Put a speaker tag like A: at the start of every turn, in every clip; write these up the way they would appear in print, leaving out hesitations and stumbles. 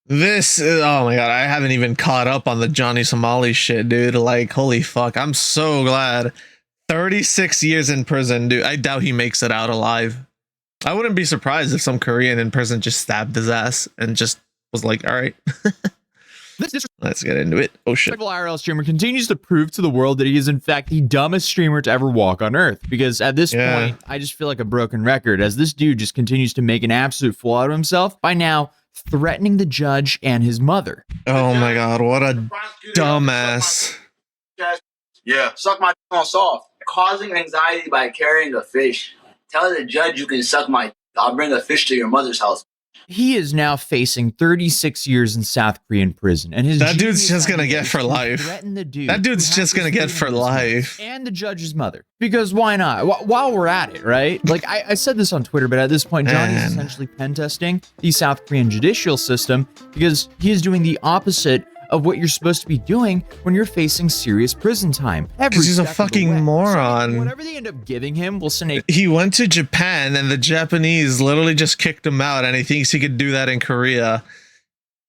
A: Oh my god, I haven't even caught up on the Johnny Somali shit, dude. Like, holy fuck, I'm so glad. 36 years in prison, dude. I doubt he makes it out alive. I wouldn't be surprised if some Korean in prison just stabbed his ass and just was like, all right. Let's get into it. Oh shit.
B: IRL streamer continues to prove to the world that he is in fact the dumbest streamer to ever walk on Earth. Because at this point, I just feel like a broken record as this dude just continues to make an absolute fool out of himself by now threatening the judge and his mother.
A: Oh my god, what a dumbass.
C: Yeah, suck my on soft. Causing anxiety by carrying a fish. Tell the judge you can suck my. I'll bring a fish to your mother's house.
B: He is now facing 36 years in South Korean prison, and
A: that dude's just gonna get for life. That dude's just gonna get for life.
B: And the judge's mother, because why not? While we're at it, right? Like I said this on Twitter, but at this point, Johnny's essentially pen testing the South Korean judicial system because he is doing the opposite of what you're supposed to be doing when you're facing serious prison time.
A: Because he's a fucking moron.
B: So whatever they end up giving him will send a...
A: He went to Japan and the Japanese literally just kicked him out, and he thinks he could do that in Korea.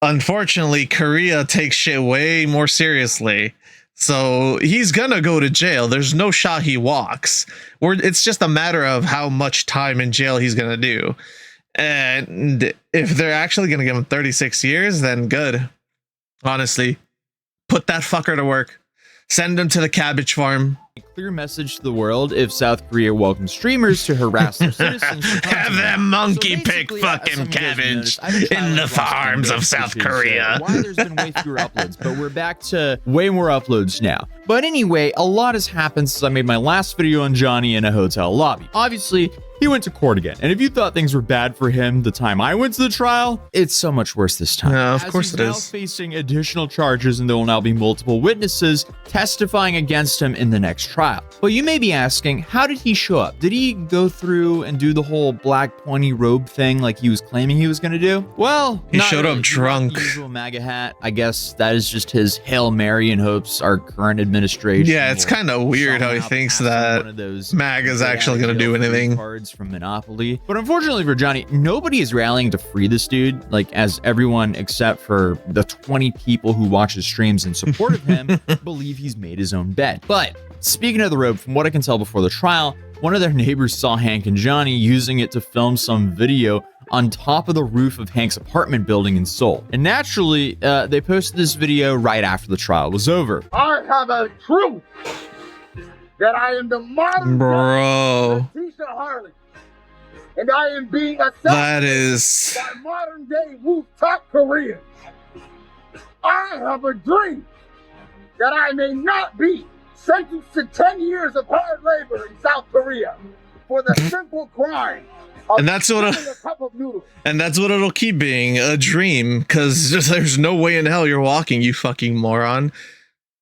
A: Unfortunately, Korea takes shit way more seriously. So he's gonna go to jail. There's no shot he walks. It's just a matter of how much time in jail he's gonna do. And if they're actually gonna give him 36 years, then good. Honestly, put that fucker to work. Send him to the cabbage farm.
B: A clear message to the world if South Korea welcomes streamers to harass their citizens.
A: Have them monkey pick fucking cabbage in the farms of South Korea.
B: Why there's been way fewer uploads, but we're back to way more uploads now. But anyway, a lot has happened since I made my last video on Johnny in a hotel lobby. Obviously, he went to court again, and if you thought things were bad for him the time I went to the trial, it's so much worse this time.
A: No, of course it is.
B: He's now facing additional charges, and there will now be multiple witnesses testifying against him in the next trial. But you may be asking, how did he show up? Did he go through and do the whole black pointy robe thing like he was claiming he was going to do? Well,
A: he showed up drunk.
B: The usual MAGA hat. I guess that is just his Hail Mary in hopes our current administration.
A: Yeah, it's kind of weird how he thinks that MAGA is actually going to do anything.
B: From Monopoly. But unfortunately for Johnny, nobody is rallying to free this dude, like as everyone except for the 20 people who watch his streams in support of him believe he's made his own bed. But speaking of the robe, from what I can tell before the trial, one of their neighbors saw Hank and Johnny using it to film some video on top of the roof of Hank's apartment building in Seoul. And naturally, they posted this video right after the trial was over.
D: I have a truth that I am the modern Tisha Harley. And I am being assassinated by modern day rooftop Koreans. I have a dream that I may not be sentenced to 10 years of hard labor in South Korea for the simple crime of stealing a cup of noodles.
A: And that's what it'll keep being, a dream, because there's no way in hell you're walking, you fucking moron.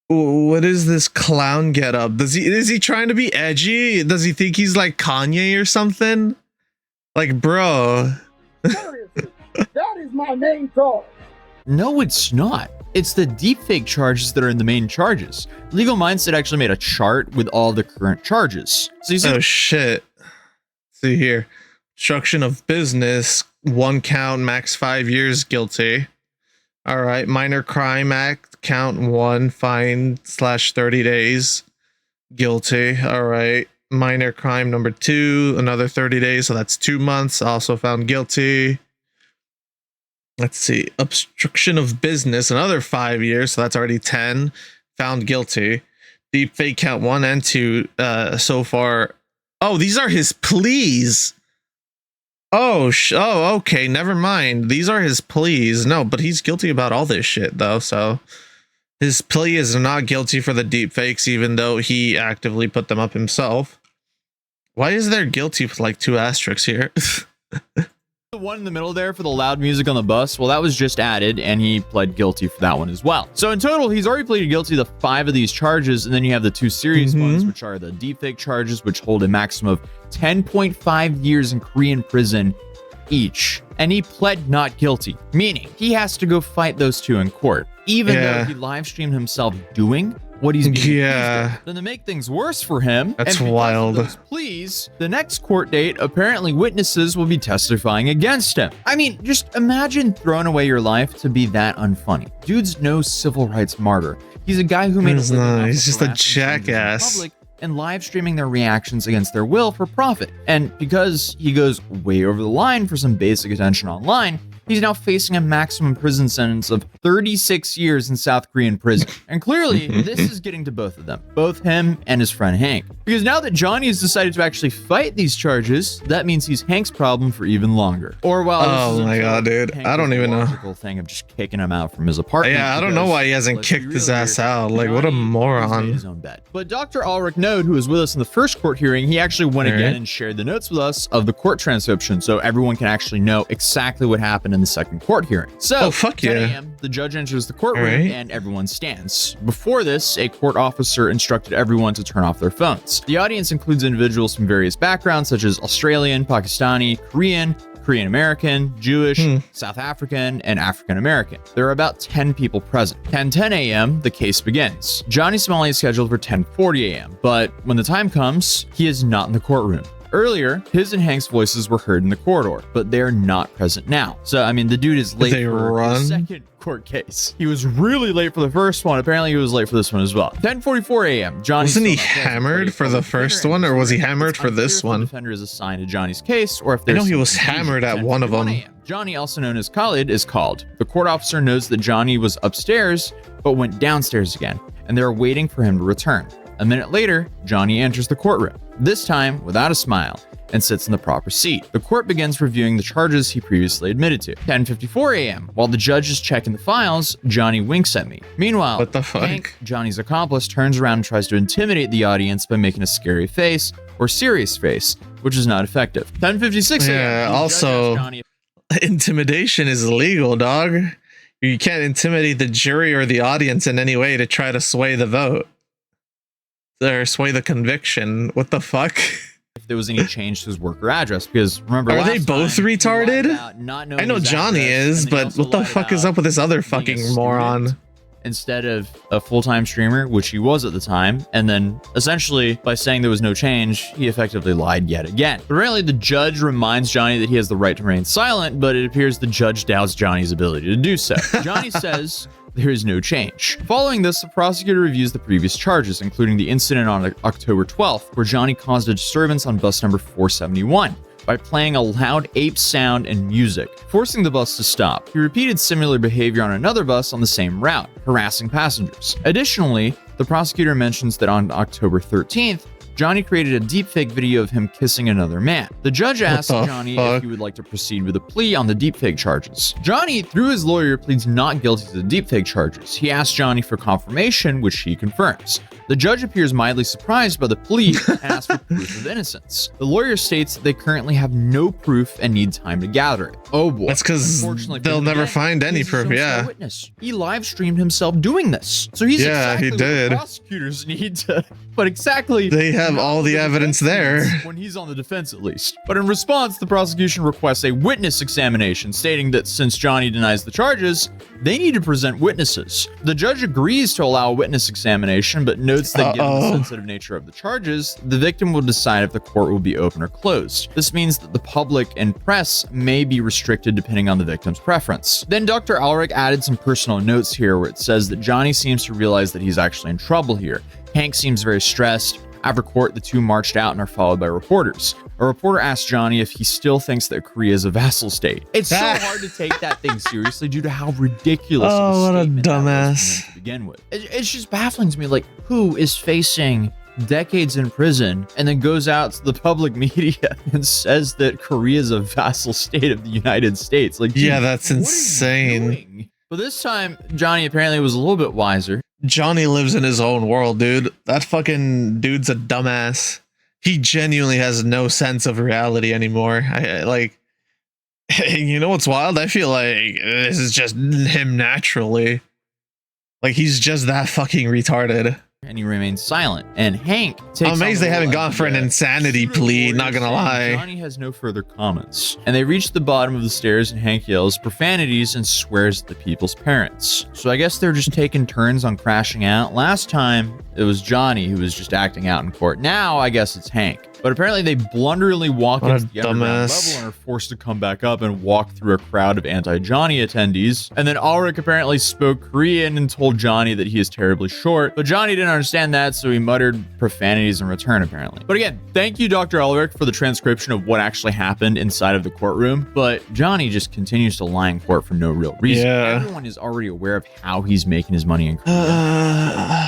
A: What is this clown getup? Is he trying to be edgy? Does he think he's like Kanye or something? Like, bro.
D: Seriously, that is my main charge.
B: No, it's not. It's the deepfake charges that are in the main charges. Legal Mindset actually made a chart with all the current charges. So
A: oh, shit. See here. Obstruction of business, 1 count, max 5 years, guilty. All right. Minor crime act, count 1, fine /30 days, guilty. All right. Minor crime number 2, another 30 days, so that's 2 months, also found guilty. Let's see, obstruction of business, another 5 years, so that's already 10, found guilty. Deepfake count 1 and 2 so far. Oh, these are his pleas. Oh, okay, never mind. These are his pleas. No, but he's guilty about all this shit though, so his plea is not guilty for the deepfakes, even though he actively put them up himself. Why is there guilty with like 2 asterisks here?
B: The one in the middle there for the loud music on the bus, well, that was just added, and he pled guilty for that one as well. So in total, he's already pleaded guilty to 5 of these charges, and then you have the 2 serious ones, which are the deepfake charges, which hold a maximum of 10.5 years in Korean prison each. And he pled not guilty, meaning he has to go fight those 2 in court. Even though he live streamed himself doing what he's being accused
A: Yeah.
B: of. Then to make things worse for him,
A: That's
B: and because
A: wild.
B: of those pleas, the next court date, apparently witnesses will be testifying against him. I mean, just imagine throwing away your life to be that unfunny. Dude's no civil rights martyr. He's a guy who made a living off
A: He's
B: of
A: just a
B: harassing strangers in
A: jackass.
B: public and live streaming their reactions against their will for profit. And because he goes way over the line for some basic attention online, he's now facing a maximum prison sentence of 36 years in South Korean prison. And clearly, this is getting to both of them, both him and his friend Hank. Because now that Johnny has decided to actually fight these charges, that means he's Hank's problem for even longer. Or while
A: Oh my God, dude. I don't even know.
B: Thing of just kicking him out from his apartment.
A: Yeah, I don't know why he hasn't
B: let's be
A: kicked his
B: real
A: ass
B: here,
A: out. Like, what a
B: Johnny has made
A: moron.
B: his own bed. But Dr. Ulrich Node, who was with us in the first court hearing, he actually went again and shared the notes with us of the court transcription so everyone can actually know exactly what happened in the second court hearing. So,
A: Oh, fuck
B: 10
A: yeah.
B: a.m., the judge enters the courtroom
A: Alright.
B: and everyone stands. Before this, a court officer instructed everyone to turn off their phones. The audience includes individuals from various backgrounds such as Australian, Pakistani, Korean, Korean American, Jewish, South African, and African American. There are about 10 people present. 10:10 a.m., the case begins. Johnny Somali is scheduled for 10:40 a.m., but when the time comes, he is not in the courtroom. Earlier, his and Hank's voices were heard in the corridor, but they're not present now. So, I mean, the dude is late
A: They
B: for
A: run?
B: the second court case. He was really late for the first one. Apparently, he was late for this one as well. 10:44 a.m. Johnny
A: Wasn't he hammered for the first one, or was he hammered for this one?
B: The defender is assigned to Johnny's case, or if
A: I
B: there's
A: know he was
B: some confusion.
A: hammered at one of
B: 10:41
A: them.
B: a.m. Johnny, also known as Khalid, is called. The court officer knows that Johnny was upstairs, but went downstairs again, and they're waiting for him to return. A minute later, Johnny enters the courtroom, this time without a smile, and sits in the proper seat. The court begins reviewing the charges he previously admitted to. 10:54 a.m. While the judge is checking the files, Johnny winks at me. Meanwhile,
A: What the fuck?
B: Hank, Johnny's accomplice, turns around and tries to intimidate the audience by making a scary face or serious face, which is not effective. 10:56 a.m.
A: Yeah,
B: The judge
A: also-
B: asks Johnny
A: Intimidation is illegal, dog. You can't intimidate the jury or the audience in any way to try to sway the vote. Or sway the conviction. What the fuck?
B: if there was any change to his work or address, because remember,
A: Are
B: last
A: they both
B: time, he lied
A: retarded?
B: about not knowing
A: I know
B: his
A: Johnny
B: address,
A: is,
B: and then he
A: but
B: also
A: what the
B: lied
A: fuck is
B: about
A: up with this other
B: being a
A: fucking
B: student
A: moron?
B: instead of a full-time streamer, which he was at the time. And then essentially by saying there was no change, he effectively lied yet again. Apparently the judge reminds Johnny that he has the right to remain silent, but it appears the judge doubts Johnny's ability to do so. Johnny says there is no change. Following this, the prosecutor reviews the previous charges, including the incident on October 12th, where Johnny caused a disturbance on bus number 471 by playing a loud ape sound and music, forcing the bus to stop. He repeated similar behavior on another bus on the same route, harassing passengers. Additionally, the prosecutor mentions that on October 13th, Johnny created a deepfake video of him kissing another man. The judge asked
A: the
B: Johnny
A: fuck?
B: if he would like to proceed with a plea on the deepfake charges. Johnny, through his lawyer, pleads not guilty to the deepfake charges. He asks Johnny for confirmation, which he confirms. The judge appears mildly surprised by the plea and asks for proof of innocence. The lawyer states that they currently have no proof and need time to gather it. Oh boy.
A: That's because
B: Unfortunately for
A: they'll
B: him
A: never
B: again,
A: find any
B: he's his
A: proof.
B: own star
A: Yeah.
B: witness. He live streamed himself doing this. So he's
A: Yeah,
B: exactly
A: he
B: what
A: did.
B: the prosecutors need to, but exactly
A: They have
B: not
A: all
B: what
A: the evidence there.
B: needs when he's on the defense at least. But in response, the prosecution requests a witness examination, stating that since Johnny denies the charges, they need to present witnesses. The judge agrees to allow a witness examination, but notes that given the sensitive nature of the charges, the victim will decide if the court will be open or closed. This means that the public and press may be restricted depending on the victim's preference. Then Dr. Ulrich added some personal notes here where it says that Johnny seems to realize that he's actually in trouble here. Hank seems very stressed. After court, the two marched out and are followed by reporters. A reporter asked Johnny if he still thinks that Korea is a vassal state. It's so hard to take that thing seriously due to how ridiculous of
A: Oh, what a
B: statement that was
A: dumbass.
B: to begin with. It's just baffling to me, like, who is facing decades in prison and then goes out to the public media and says that Korea is a vassal state of the United States? Like,
A: Yeah,
B: dude,
A: that's
B: what are you
A: insane.
B: doing? But this time, Johnny apparently was a little bit wiser.
A: Johnny lives in his own world, dude. That fucking dude's a dumbass. He genuinely has no sense of reality anymore. I like, you know what's wild? I feel like this is just him naturally. Like, he's just that fucking retarded.
B: and he remains silent. And Hank takes
A: I'm amazed they haven't gone for an
B: insanity
A: insanity plea, not gonna lie.
B: Johnny has no further comments. And they reach the bottom of the stairs and Hank yells profanities and swears at the people's parents. So I guess they're just taking turns on crashing out. Last time it was Johnny who was just acting out in court. Now I guess it's Hank. But apparently they blunderingly walk
A: What a
B: into the underground
A: dumbass.
B: level and are forced to come back up and walk through a crowd of anti-Johnny attendees. And then Ulrich apparently spoke Korean and told Johnny that he is terribly short. But Johnny didn't understand that, so he muttered profanities in return, apparently. But again, thank you, Dr. Ulrich, for the transcription of what actually happened inside of the courtroom. But Johnny just continues to lie in court for no real reason.
A: Yeah.
B: Everyone is already aware of how he's making his money in Korea.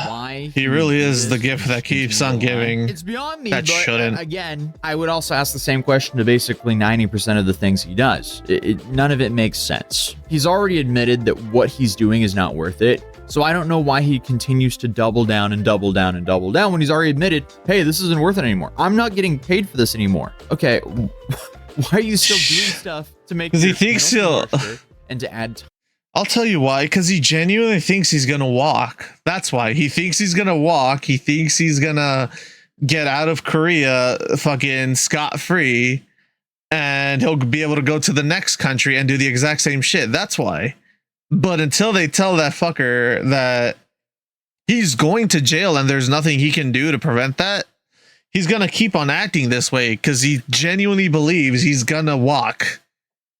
B: Why
A: He really
B: did
A: is the
B: this
A: gift that
B: and
A: keeps
B: continue
A: on
B: to lie.
A: giving.
B: It's beyond me,
A: That
B: but
A: shouldn't.
B: again, I would also ask the same question to basically 90% of the things he does. None of it makes sense. He's already admitted that what he's doing is not worth it. So I don't know why he continues to double down and double down and double down when he's already admitted, hey, this isn't worth it anymore. I'm not getting paid for this anymore. Okay, why are you still doing stuff to make
A: 'Cause he
B: your
A: thinks
B: penalty
A: he'll-
B: harsher and to add time?
A: I'll tell you why, because he genuinely thinks he's gonna walk. That's why. He thinks he's gonna walk. He thinks he's gonna get out of Korea fucking scot-free, and he'll be able to go to the next country and do the exact same shit. That's why. But until they tell that fucker that he's going to jail and there's nothing he can do to prevent that, he's gonna keep on acting this way because he genuinely believes he's gonna walk.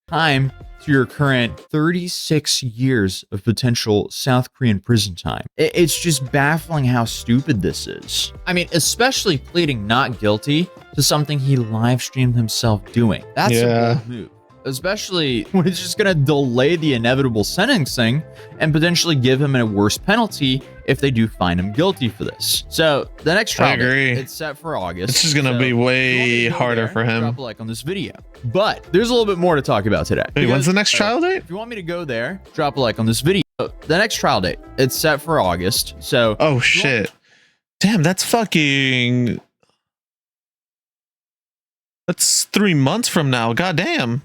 B: Time to your current 36 years of potential South Korean prison time. It's just baffling how stupid this is. I mean, especially pleading not guilty to something he live streamed himself doing. That's
A: Yeah.
B: a bold move. Especially when it's just going to delay the inevitable sentencing and potentially give him a worse penalty if they do find him guilty for this. So the next trial,
A: agree.
B: it's set for August.
A: This is gonna
B: So
A: be
B: if you want me
A: way
B: to go
A: harder
B: there,
A: for him.
B: Drop a like on this video. But there's a little bit more to talk about today.
A: Wait, when's the
B: Because,
A: next trial date?
B: if you want me to go there, drop a like on this video. The next trial date, it's set for August. So
A: Oh shit. Damn, that's fucking. That's 3 months from now. God damn.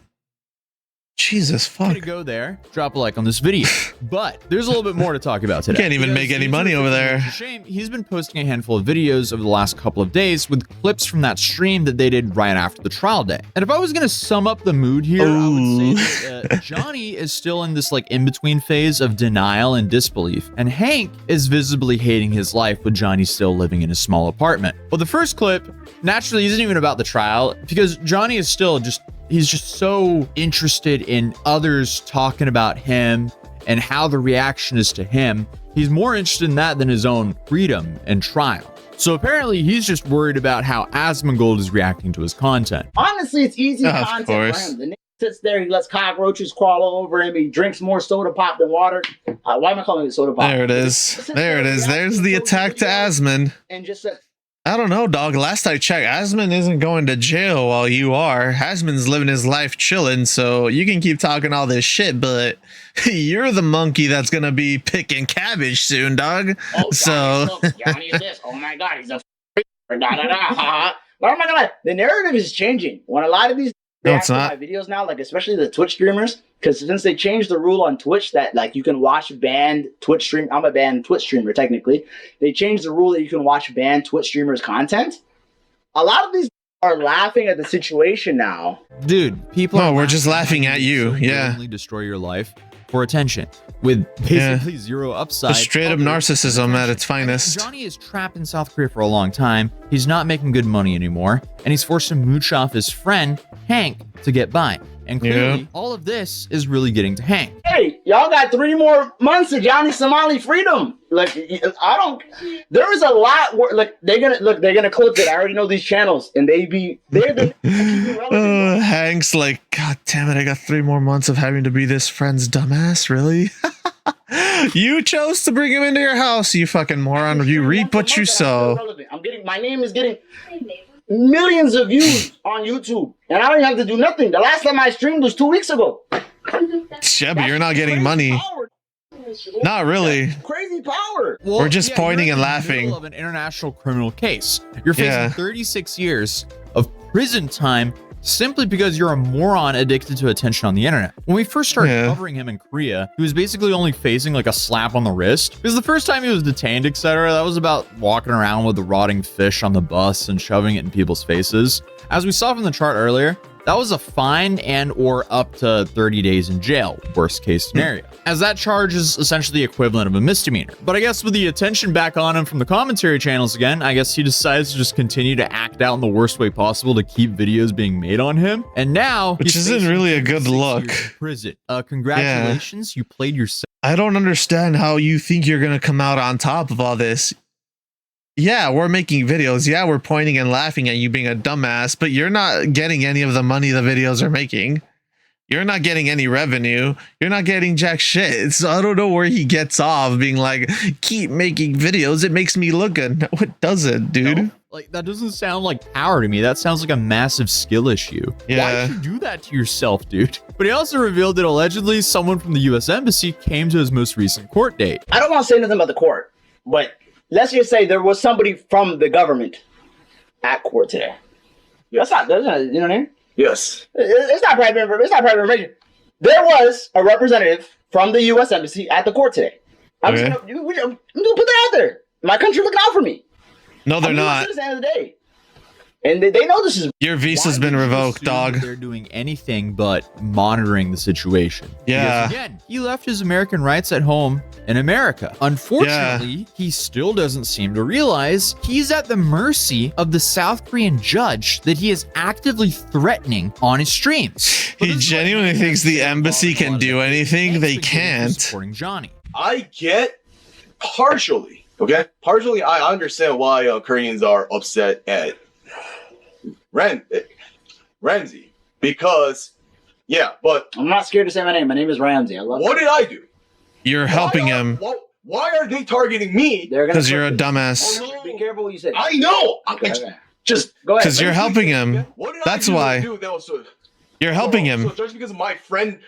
A: Jesus
B: I'm
A: fuck.
B: gonna go there, drop a like on this video. But there's a little bit more to talk about today.
A: Can't even
B: Because
A: make any
B: YouTube
A: money over
B: is
A: there.
B: a shame. He's been posting a handful of videos over the last couple of days with clips from that stream that they did right after the trial day. And if I was gonna sum up the mood here, I would say that Johnny is still in this like in-between phase of denial and disbelief, and Hank is visibly hating his life with Johnny still living in a small apartment. Well, the first clip naturally isn't even about the trial because Johnny is still he's just so interested in others talking about him and how the reaction is to him. He's more interested in that than his own freedom and trial. So apparently he's just worried about how Asmongold is reacting to his content.
D: Honestly, it's easy
A: Of
D: content
A: course.
D: for him. The nigga sits there, he lets cockroaches crawl all over him, he drinks more soda pop than water. Why am I calling it soda pop?
A: There it is. There it is. There's the attack to Asmund.
D: And just said,
A: I don't know, dog. Last I checked, Asmund isn't going to jail while you are. Asmund's living his life chilling, so you can keep talking all this shit, but you're the monkey that's gonna be picking cabbage soon, dog.
D: oh,
A: So
D: Johnny is this. Oh my God, he's a da da da. Ha, ha. But oh my God, the narrative is changing. When a lot of these
A: No, it's
D: react to my videos now, like especially the Twitch streamers, because since they changed the rule on Twitch that like you can watch banned Twitch stream, I'm a banned Twitch streamer technically. They changed the rule that you can watch banned Twitch streamers content. A lot of these are laughing at the situation now.
B: Dude, people
A: No,
B: are
A: we're just laughing at you,
B: so
A: yeah.
B: willingly destroy your life for attention with basically zero upside.
A: just straight up
B: other
A: narcissism
B: than
A: at its
B: attention. I mean,
A: finest.
B: Johnny is trapped in South Korea for a long time. He's not making good money anymore, and he's forced to mooch off his friend Hank to get by. And clearly,
A: Yeah.
B: all of this is really getting to Hank.
D: Hey, y'all got 3 more months of Johnny Somali freedom. Like, I don't. There is a lot. Like, they're gonna clip it. I already know these channels, and they're the.
A: Hank's like, God damn it, I got 3 more months of having to be this friend's dumbass, really? You chose to bring him into your house, you fucking moron. You reap what you sow.
D: My name is getting millions of views on YouTube, and I don't have to do nothing. The last time I streamed was 2 weeks ago.
A: Yeah, but you're not getting money.
D: Power.
A: Not really.
D: Crazy power.
B: Well,
A: We're just pointing
B: you're in
A: and
B: the
A: laughing.
B: middle of an international criminal case. You're facing
A: Yeah.
B: 36 years of prison time simply because you're a moron addicted to attention on the internet. When we first started covering him in Korea, he was basically only facing like a slap on the wrist, because the first time he was detained, etc., that was about walking around with a rotting fish on the bus and shoving it in people's faces. As we saw from the chart earlier, that was a fine and or up to 30 days in jail, worst case scenario, as that charge is essentially the equivalent of a misdemeanor. But I guess with the attention back on him from the commentary channels again, I guess he decides to just continue to act out in the worst way possible to keep videos being made on him. And now,
A: which isn't really a good look.
B: Prison. Congratulations, you played yourself.
A: I don't understand how you think you're gonna come out on top of all this. Yeah, we're making videos. Yeah, we're pointing and laughing at you being a dumbass, but you're not getting any of the money the videos are making. You're not getting any revenue. You're not getting jack shit. So I don't know where he gets off being like, keep making videos. It makes me look good. No, it doesn't, dude.
B: No, like, that doesn't sound like power to me. That sounds like a massive skill issue.
A: Yeah.
B: Why would you do that to yourself, dude? But he also revealed that allegedly someone from the U.S. Embassy came to his most recent court date.
C: I don't want to say nothing about the court, but let's just say there was somebody from the government at court today. That's not, you know what I mean? Yes. It's not private information. It's not private information. There was a representative from the U.S. Embassy at the court today. I'm just gonna put that out there. My country looking out for me.
A: No, they're not.
C: At the end of the day. And they know this is...
A: Your visa's been revoked, dog.
B: They're doing anything but monitoring the situation.
A: Yeah.
B: Because again, he left his American rights at home in America. Unfortunately, he still doesn't seem to realize he's at the mercy of the South Korean judge that he is actively threatening on his streams.
A: He genuinely thinks the embassy can do anything. They can't.
B: Supporting Johnny.
E: I get partially, okay? Partially, I understand why Koreans are upset at Ramsey, because, yeah, but...
C: I'm not scared to say my name. My name is Ramsey. I love
E: What did I do?
A: You're helping him.
E: Why are they targeting me?
A: Because you're a dumbass.
C: Oh, no. Be careful what you say.
E: I know!
C: Okay.
E: Just...
C: Go ahead.
A: Because you're helping him. That's why. You're helping him.
E: So just because my friend...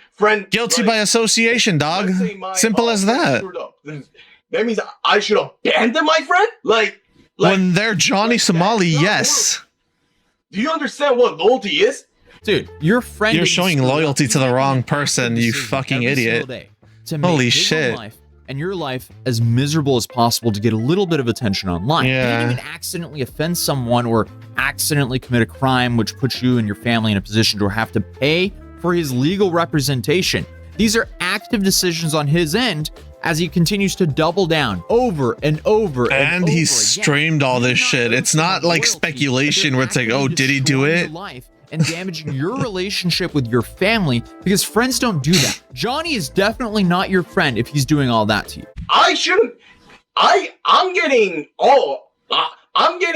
A: Guilty by association, dog. Simple as that.
E: That means I should abandon my friend? Like
A: when they're Johnny Somali, yes.
E: Do you understand what loyalty is?
B: Dude, your friend...
A: You're showing loyalty to the wrong person, you fucking idiot. Holy shit.
B: And your life as miserable as possible to get a little bit of attention online.
A: Yeah.
B: You didn't even accidentally offend someone or accidentally commit a crime which puts you and your family in a position to have to pay for his legal representation. These are active decisions on his end as he continues to double down over and over
A: and he streamed all this shit. It's not like speculation where it's like, oh, did he do it?
B: And damaging your relationship with your family, because friends don't do that. Johnny is definitely not your friend if he's doing all that to you.
E: I shouldn't. I'm getting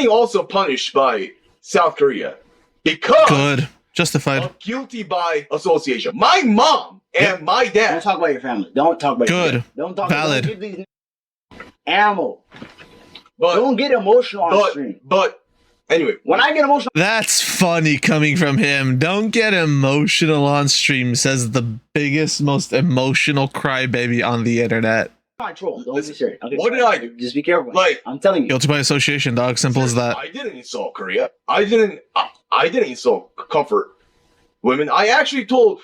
E: also punished by South Korea because
A: good, justified.
E: I'm guilty by association. My mom and my dad.
C: Don't talk about your family. Don't talk about your family. Don't talk
A: valid.
C: Don't give these ammo. But don't get emotional on stream.
E: But anyway, when I get emotional,
A: that's funny coming from him. Don't get emotional on stream, says the biggest, most emotional crybaby on the internet.
C: I troll. Don't be serious. Okay,
E: what did I do?
C: Just be careful.
E: Like,
C: I'm telling you.
A: Guilty by association, dog. Simple as that.
E: I didn't insult Korea. I didn't insult comfort women. I actually told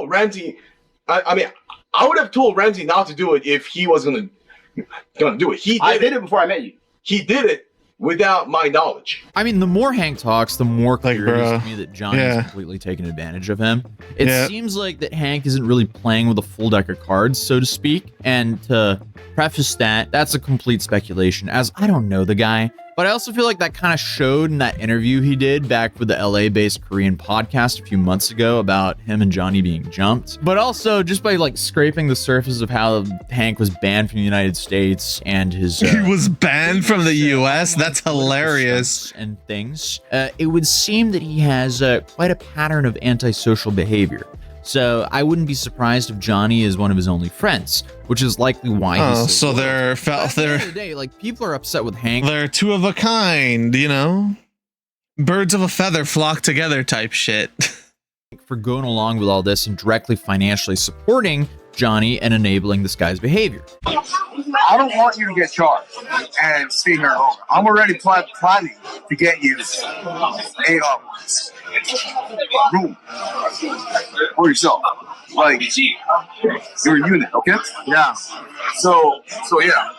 E: Ramsey. I mean, I would have told Ramsey not to do it if he was gonna do it.
C: I did it before I met you.
E: He did it without my knowledge.
B: I mean, the more Hank talks, the more clear it is to me that Johnny's completely taken advantage of him. It seems like that Hank isn't really playing with a full deck of cards, so to speak. And to preface that, that's a complete speculation, as I don't know the guy. But I also feel like that kind of showed in that interview he did back with the LA-based Korean podcast a few months ago about him and Johnny being jumped. But also just by like scraping the surface of how Hank was banned from the United States and his...
A: he was banned from the US? That's hilarious.
B: And things. It would seem that he has quite a pattern of antisocial behavior. So I wouldn't be surprised if Johnny is one of his only friends, which is likely why he's
A: so they're
B: at the end of the day, like, people are upset with Hank.
A: They're two of a kind, you know? Birds of a feather flock together type shit.
B: For going along with all this and directly financially supporting Johnny and enabling this guy's behavior.
D: I don't want you to get charged and stay here longer. I'm already planning to get you a room for yourself. Like, you're a unit, okay? Yeah. So yeah.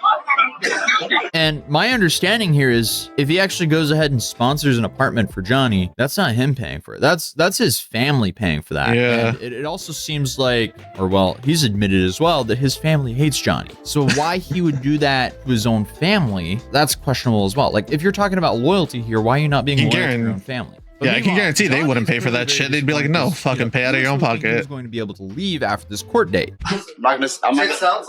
B: And my understanding here is if he actually goes ahead and sponsors an apartment for Johnny, that's not him paying for it. That's his family paying for that.
A: Yeah.
B: And it also seems like, or well, he's admitted as well that his family hates Johnny. So why he would do that to his own family, that's questionable as well. Like if you're talking about loyalty here, why are you not being loyal to your own family? But
A: yeah, I can guarantee they wouldn't pay for that shit. They'd be like, no, fucking pay out of your own pocket.
B: He's going to be able to leave after this court date.
F: It sounds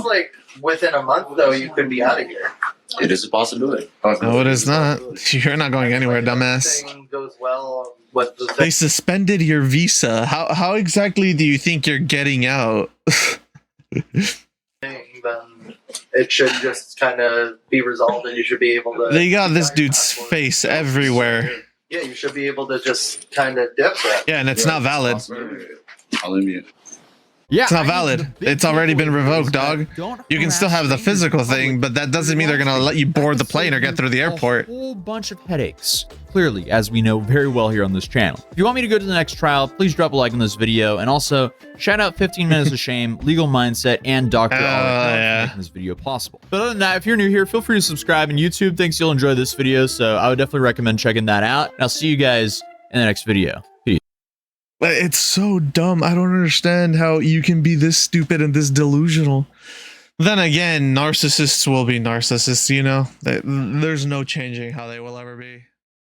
F: like within a month though you could be out of here.
G: It is a possibility.
A: No, it is not. You're not going anywhere, dumbass.
F: Everything goes well with the
A: They suspended your visa. How exactly do you think you're getting out?
F: thing, then it should just kind of be resolved, and you should be able to.
A: They got this dude's face everywhere.
F: Yeah, you should be able to just kind of dip that.
A: Yeah, and it's not valid.
G: I'll leave you.
B: Yeah,
A: It's not valid. It's already been revoked, dog. You can still have the physical thing, but that doesn't mean they're gonna let you board the plane or get through the airport.
B: A whole bunch of headaches, clearly, as we know very well here on this channel. If you want me to go to the next trial, please drop a like on this video, and also shout out 15 Minutes of Shame, Legal Mindset, and Dr. Oliver for making this video possible. But other than that, if you're new here, feel free to subscribe, and YouTube thinks you'll enjoy this video, so I would definitely recommend checking that out. And I'll see you guys in the next video. Peace.
A: It's so dumb. I don't understand how you can be this stupid and this delusional. Then again, narcissists will be narcissists, you know? There's no changing how they will ever be.